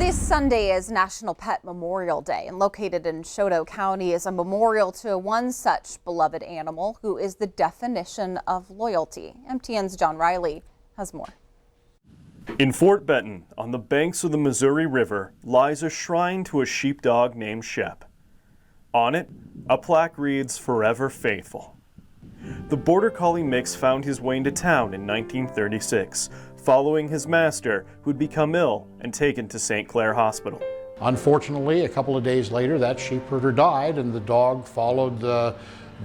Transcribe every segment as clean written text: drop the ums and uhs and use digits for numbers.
This Sunday is National Pet Memorial Day, and located in Choteau County is a memorial to one such beloved animal who is the definition of loyalty. MTN's John Riley has more. In Fort Benton, on the banks of the Missouri River, lies a shrine to a sheepdog named Shep. On it, a plaque reads, "Forever Faithful." The Border Collie mix found his way into town in 1936, following his master, who'd become ill and taken to St. Clair Hospital. Unfortunately, a couple of days later, that sheepherder died, and the dog followed the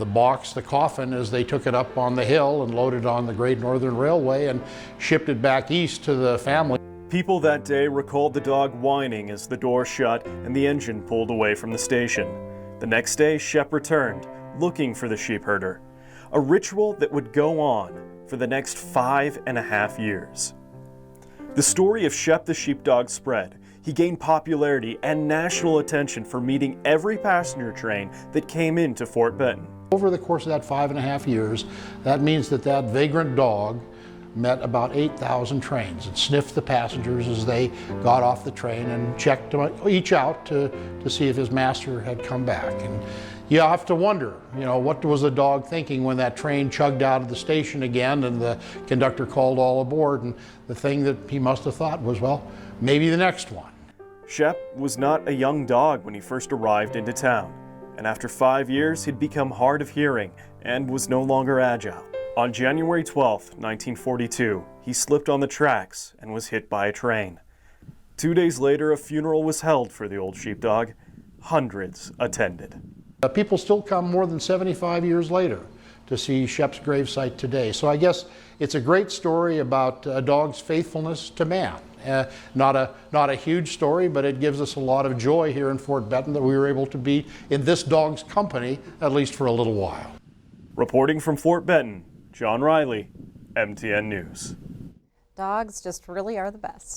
box, the coffin, as they took it up on the hill and loaded on the Great Northern Railway and shipped it back east to the family. People that day recalled the dog whining as the door shut and the engine pulled away from the station. The next day, Shep returned, looking for the sheepherder, a ritual that would go on for the next 5.5 years. The story of Shep the sheepdog spread. He gained popularity and national attention for meeting every passenger train that came into Fort Benton. Over the course of that 5.5 years, that means that vagrant dog met about 8,000 trains and sniffed the passengers as they got off the train and checked them each out to see if his master had come back. And you have to wonder, what was the dog thinking when that train chugged out of the station again and the conductor called all aboard? And the thing that he must have thought was, well, maybe the next one. Shep was not a young dog when he first arrived into town, and after 5 years, he'd become hard of hearing and was no longer agile. On January 12, 1942, he slipped on the tracks and was hit by a train. 2 days later, a funeral was held for the old sheepdog. Hundreds attended. People still come more than 75 years later to see Shep's gravesite today. So I guess it's a great story about a dog's faithfulness to man. Not a huge story, but it gives us a lot of joy here in Fort Benton that we were able to be in this dog's company, at least for a little while. Reporting from Fort Benton, John Riley, MTN News. Dogs just really are the best.